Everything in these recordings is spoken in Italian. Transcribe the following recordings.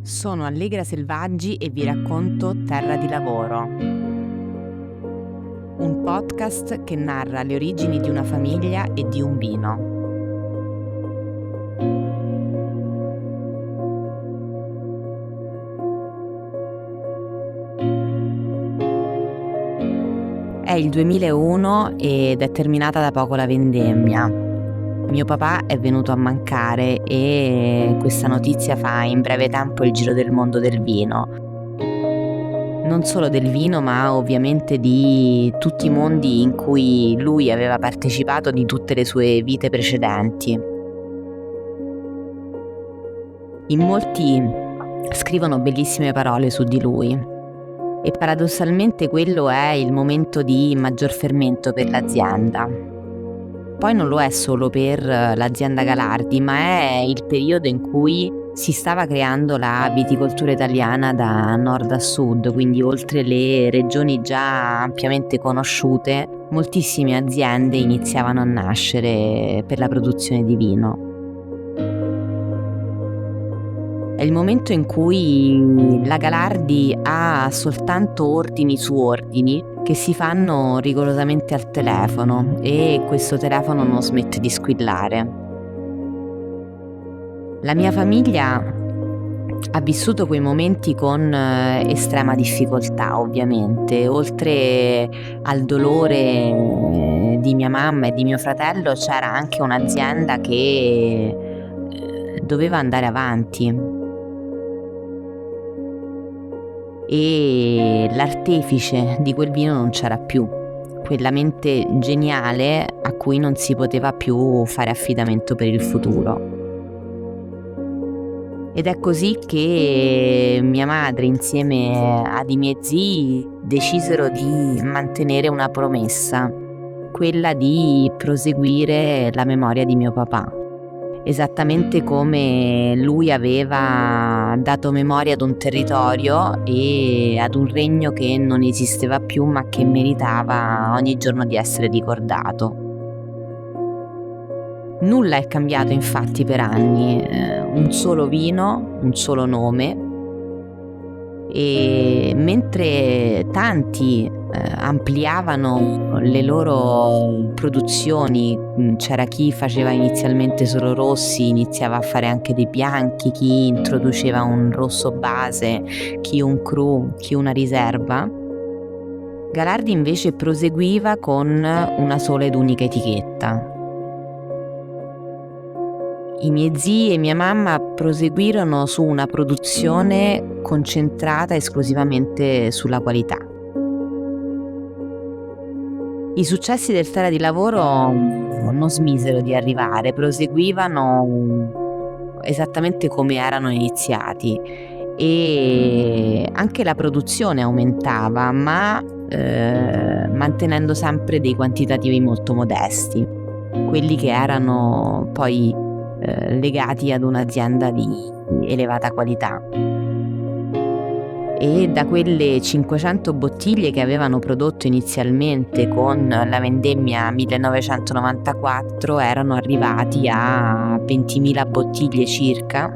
Sono Allegra Selvaggi e vi racconto Terra di lavoro, un podcast che narra le origini di una famiglia e di un vino. È il 2001 ed è terminata da poco la vendemmia. Mio papà è venuto a mancare e questa notizia fa in breve tempo il giro del mondo del vino. Non solo del vino, ma ovviamente di tutti i mondi in cui lui aveva partecipato di tutte le sue vite precedenti. In molti scrivono bellissime parole su di lui e paradossalmente quello è il momento di maggior fermento per l'azienda. Poi non lo è solo per l'azienda Galardi, ma è il periodo in cui si stava creando la viticoltura italiana da nord a sud, quindi oltre le regioni già ampiamente conosciute, moltissime aziende iniziavano a nascere per la produzione di vino. È il momento in cui la Galardi ha soltanto ordini su ordini che si fanno rigorosamente al telefono e questo telefono non smette di squillare. La mia famiglia ha vissuto quei momenti con estrema difficoltà, ovviamente. Oltre al dolore di mia mamma e di mio fratello c'era anche un'azienda che doveva andare avanti. E l'artefice di quel vino non c'era più, quella mente geniale a cui non si poteva più fare affidamento per il futuro. Ed è così che mia madre insieme ad i miei zii decisero di mantenere una promessa, quella di proseguire la memoria di mio papà. Esattamente come lui aveva dato memoria ad un territorio e ad un regno che non esisteva più ma che meritava ogni giorno di essere ricordato. Nulla è cambiato infatti per anni, un solo vino, un solo nome, e mentre tanti ampliavano le loro produzioni, c'era chi faceva inizialmente solo rossi, iniziava a fare anche dei bianchi, chi introduceva un rosso base, chi un cru, chi una riserva. Galardi invece proseguiva con una sola ed unica etichetta. I miei zii e mia mamma proseguirono su una produzione concentrata esclusivamente sulla qualità. I successi del Terra di Lavoro non smisero di arrivare, proseguivano esattamente come erano iniziati e anche la produzione aumentava, ma mantenendo sempre dei quantitativi molto modesti, quelli che erano poi legati ad un'azienda di elevata qualità. E da quelle 500 bottiglie che avevano prodotto inizialmente con la vendemmia 1994 erano arrivati a 20.000 bottiglie circa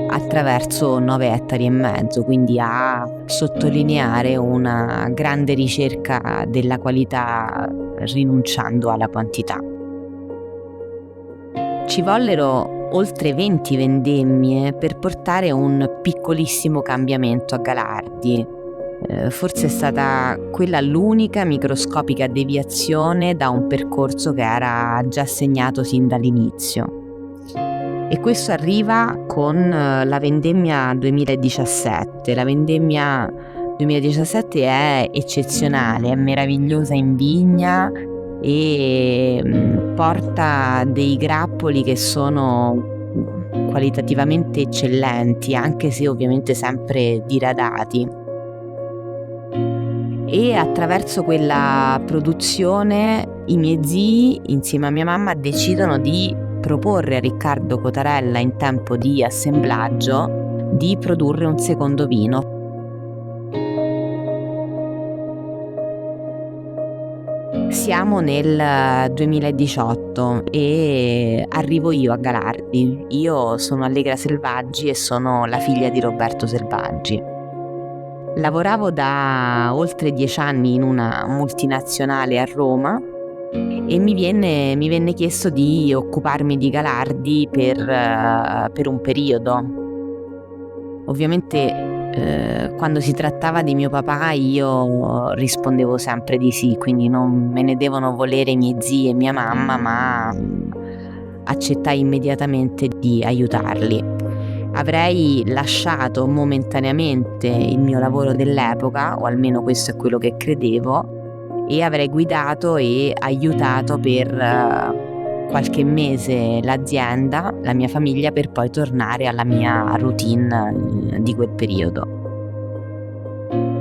attraverso 9 ettari e mezzo, quindi a sottolineare una grande ricerca della qualità rinunciando alla quantità. Ci vollero oltre 20 vendemmie per portare un piccolissimo cambiamento a Galardi. Forse è stata quella l'unica microscopica deviazione da un percorso che era già segnato sin dall'inizio. E questo arriva con la vendemmia 2017. La vendemmia 2017 è eccezionale, è meravigliosa in vigna e porta dei grappoli che sono qualitativamente eccellenti, anche se ovviamente sempre diradati. E attraverso quella produzione i miei zii insieme a mia mamma decidono di proporre a Riccardo Cotarella in tempo di assemblaggio di produrre un secondo vino. Siamo nel 2018 e arrivo io a Galardi. Io sono Allegra Selvaggi e sono la figlia di Roberto Selvaggi. Lavoravo da oltre 10 anni in una multinazionale a Roma e mi venne chiesto di occuparmi di Galardi per un periodo. Ovviamente quando si trattava di mio papà io rispondevo sempre di sì, quindi non me ne devono volere i miei zii e mia mamma, ma accettai immediatamente di aiutarli. Avrei lasciato momentaneamente il mio lavoro dell'epoca, o almeno questo è quello che credevo, e avrei guidato e aiutato per qualche mese l'azienda, la mia famiglia, per poi tornare alla mia routine di quel periodo.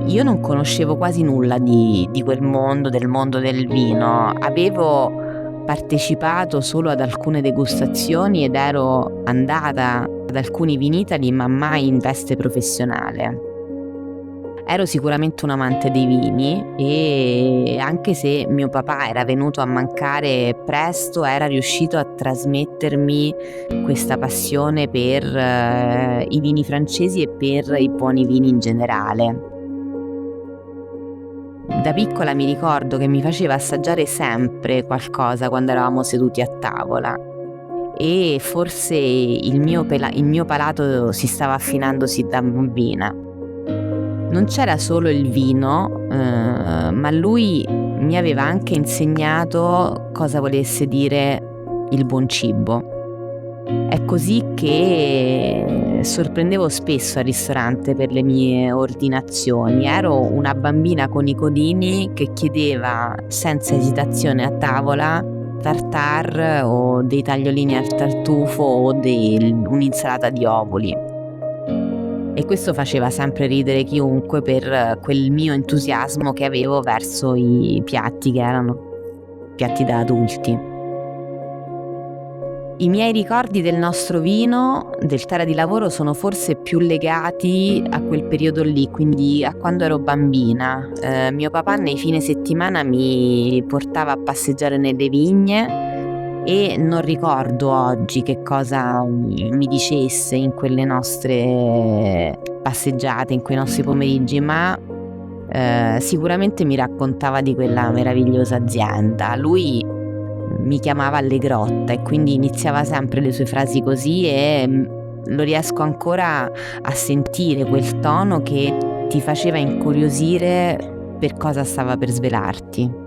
Io non conoscevo quasi nulla di quel mondo, del mondo del vino. Avevo partecipato solo ad alcune degustazioni ed ero andata ad alcuni vinitali, ma mai in veste professionale. Ero sicuramente un amante dei vini e anche se mio papà era venuto a mancare presto, era riuscito a trasmettermi questa passione per i vini francesi e per i buoni vini in generale. Da piccola mi ricordo che mi faceva assaggiare sempre qualcosa quando eravamo seduti a tavola e forse il mio palato si stava affinandosi da bambina. Non c'era solo il vino, ma lui mi aveva anche insegnato cosa volesse dire il buon cibo. È così che sorprendevo spesso al ristorante per le mie ordinazioni. Ero una bambina con i codini che chiedeva senza esitazione a tavola tartare o dei tagliolini al tartufo o un'insalata di ovuli. E questo faceva sempre ridere chiunque per quel mio entusiasmo che avevo verso i piatti che erano piatti da adulti. I miei ricordi del nostro vino, del terra di lavoro, sono forse più legati a quel periodo lì, quindi a quando ero bambina. Mio papà nei fine settimana mi portava a passeggiare nelle vigne e non ricordo oggi che cosa mi dicesse in quelle nostre passeggiate, in quei nostri pomeriggi, ma sicuramente mi raccontava di quella meravigliosa azienda. Lui mi chiamava Allegrotta e quindi iniziava sempre le sue frasi così e lo riesco ancora a sentire, quel tono che ti faceva incuriosire per cosa stava per svelarti.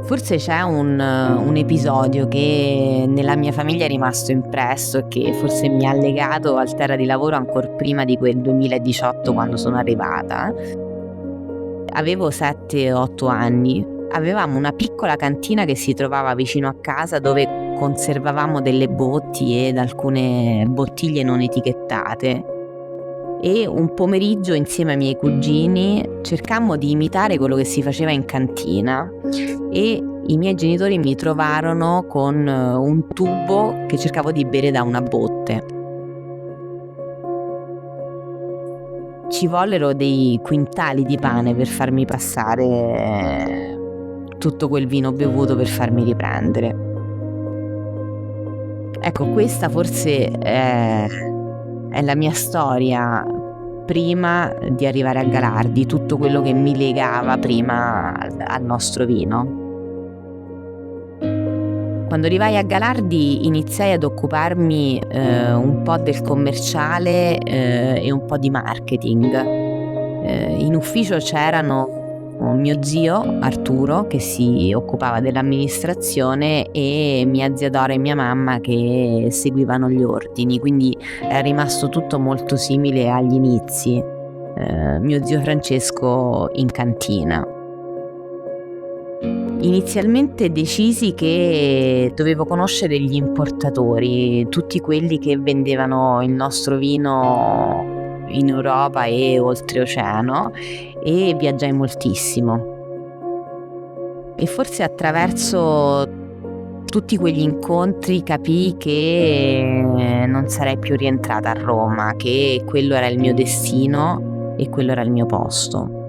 Forse c'è un episodio che nella mia famiglia è rimasto impresso e che forse mi ha legato al terra di lavoro ancora prima di quel 2018 quando sono arrivata. Avevo 7-8 anni, avevamo una piccola cantina che si trovava vicino a casa dove conservavamo delle botti ed alcune bottiglie non etichettate. E un pomeriggio insieme ai miei cugini cercammo di imitare quello che si faceva in cantina e i miei genitori mi trovarono con un tubo che cercavo di bere da una botte. Ci vollero dei quintali di pane per farmi passare tutto quel vino bevuto per farmi riprendere. Ecco, questa forse è la mia storia prima di arrivare a Galardi, tutto quello che mi legava prima al nostro vino. Quando arrivai a Galardi iniziai ad occuparmi un po' del commerciale e un po' di marketing. In ufficio c'erano mio zio Arturo che si occupava dell'amministrazione e mia zia Dora e mia mamma che seguivano gli ordini, quindi è rimasto tutto molto simile agli inizi. Mio zio Francesco in cantina. Inizialmente decisi che dovevo conoscere gli importatori, tutti quelli che vendevano il nostro vino in Europa e oltreoceano, e viaggiai moltissimo. E forse attraverso tutti quegli incontri capii che non sarei più rientrata a Roma, che quello era il mio destino e quello era il mio posto.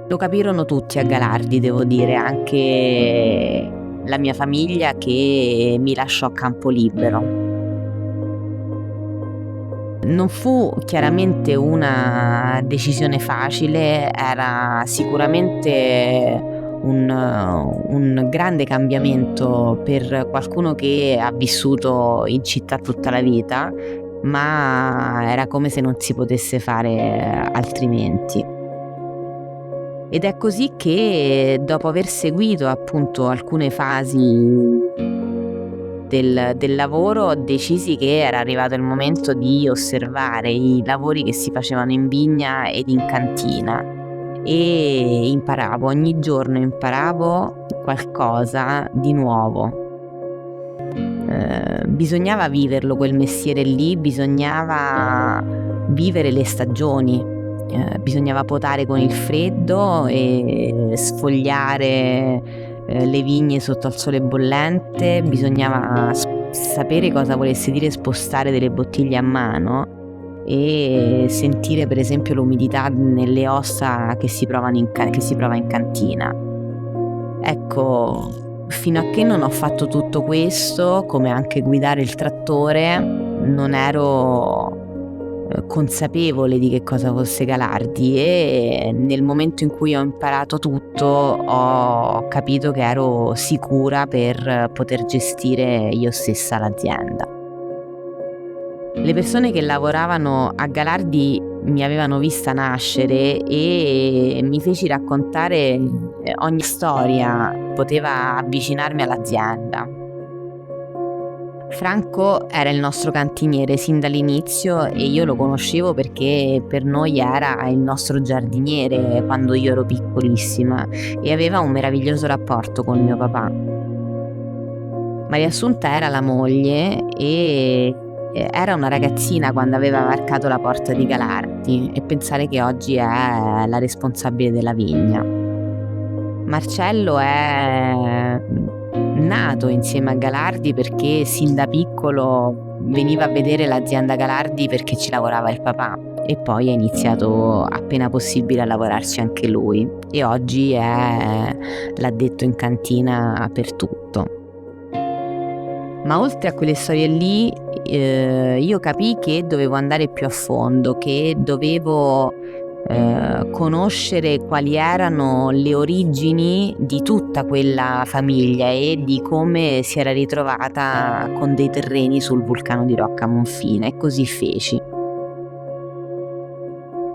Lo capirono tutti a Galardi, devo dire, anche la mia famiglia che mi lasciò a campo libero. Non fu chiaramente una decisione facile, era sicuramente un grande cambiamento per qualcuno che ha vissuto in città tutta la vita, ma era come se non si potesse fare altrimenti. Ed è così che, dopo aver seguito appunto alcune fasi del lavoro, decisi che era arrivato il momento di osservare i lavori che si facevano in vigna ed in cantina, e ogni giorno imparavo qualcosa di nuovo. Bisognava viverlo quel mestiere lì, bisognava vivere le stagioni. Bisognava potare con il freddo e sfogliare le vigne sotto al sole bollente, bisognava sapere cosa volesse dire spostare delle bottiglie a mano e sentire per esempio l'umidità nelle ossa che si prova in cantina. Ecco, fino a che non ho fatto tutto questo, come anche guidare il trattore, non ero consapevole di che cosa fosse Galardi, e nel momento in cui ho imparato tutto ho capito che ero sicura per poter gestire io stessa l'azienda. Le persone che lavoravano a Galardi mi avevano vista nascere e mi feci raccontare ogni storia che poteva avvicinarmi all'azienda. Franco era il nostro cantiniere sin dall'inizio e io lo conoscevo perché per noi era il nostro giardiniere quando io ero piccolissima e aveva un meraviglioso rapporto con mio papà. Maria Assunta era la moglie e era una ragazzina quando aveva varcato la porta di Galardi, e pensare che oggi è la responsabile della vigna. Marcello è nato insieme a Galardi perché sin da piccolo veniva a vedere l'azienda Galardi perché ci lavorava il papà, e poi ha iniziato appena possibile a lavorarci anche lui, e oggi è l'addetto in cantina per tutto. Ma oltre a quelle storie lì, io capii che dovevo andare più a fondo, che dovevo conoscere quali erano le origini di tutta quella famiglia e di come si era ritrovata con dei terreni sul vulcano di Rocca Monfina, e così feci.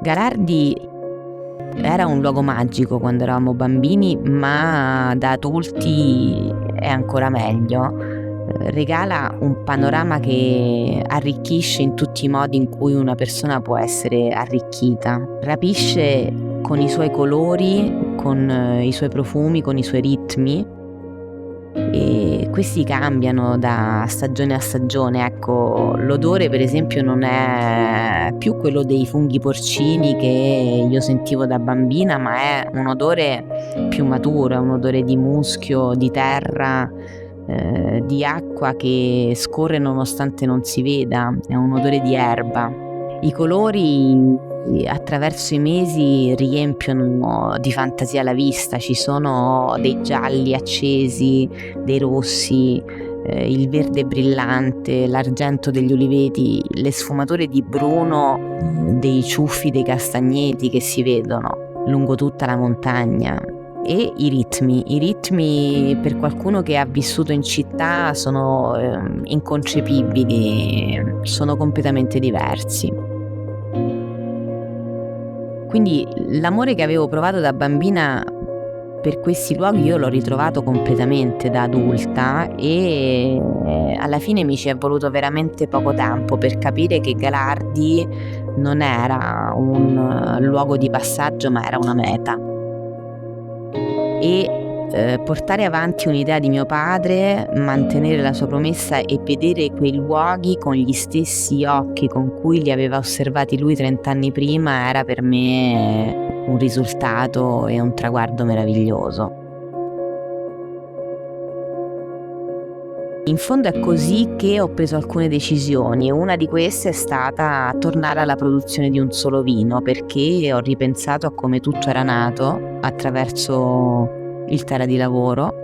Galardi era un luogo magico quando eravamo bambini, ma da adulti è ancora meglio. Regala un panorama che arricchisce in tutti i modi in cui una persona può essere arricchita. Rapisce con i suoi colori, con i suoi profumi, con i suoi ritmi, e questi cambiano da stagione a stagione. Ecco, l'odore per esempio non è più quello dei funghi porcini che io sentivo da bambina, ma è un odore più maturo, è un odore di muschio, di terra, di acqua che scorre nonostante non si veda, è un odore di erba. I colori attraverso i mesi riempiono di fantasia la vista, ci sono dei gialli accesi, dei rossi, il verde brillante, l'argento degli oliveti, le sfumature di bruno dei ciuffi dei castagneti che si vedono lungo tutta la montagna. E i ritmi per qualcuno che ha vissuto in città sono inconcepibili, sono completamente diversi. Quindi l'amore che avevo provato da bambina per questi luoghi io l'ho ritrovato completamente da adulta, e alla fine mi ci è voluto veramente poco tempo per capire che Galardi non era un luogo di passaggio, ma era una meta. E portare avanti un'idea di mio padre, mantenere la sua promessa e vedere quei luoghi con gli stessi occhi con cui li aveva osservati lui 30 anni prima era per me un risultato e un traguardo meraviglioso. In fondo è così che ho preso alcune decisioni, e una di queste è stata tornare alla produzione di un solo vino, perché ho ripensato a come tutto era nato attraverso il Terra di Lavoro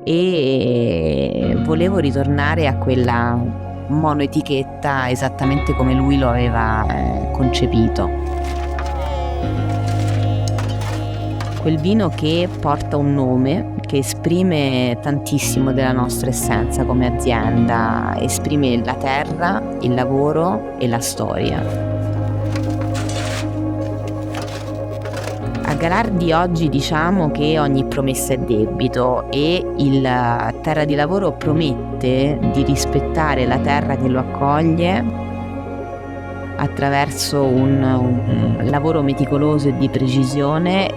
e volevo ritornare a quella monoetichetta esattamente come lui lo aveva concepito. Quel vino che porta un nome, che esprime tantissimo della nostra essenza come azienda, esprime la terra, il lavoro e la storia. A Galardi oggi diciamo che ogni promessa è debito e il Terra di Lavoro promette di rispettare la terra che lo accoglie attraverso un lavoro meticoloso e di precisione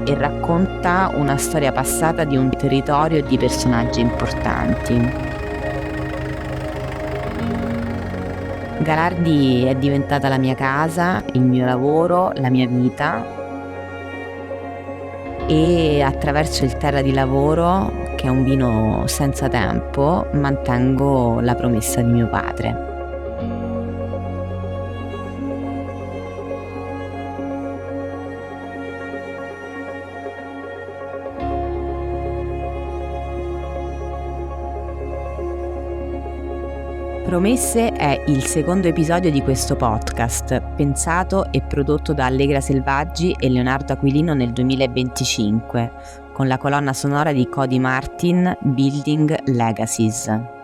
e racconta una storia passata di un territorio e di personaggi importanti. Galardi è diventata la mia casa, il mio lavoro, la mia vita e attraverso il Terra di Lavoro, che è un vino senza tempo, mantengo la promessa di mio padre. Promesse è il secondo episodio di questo podcast, pensato e prodotto da Allegra Selvaggi e Leonardo Aquilino nel 2025, con la colonna sonora di Cody Martin, Building Legacies.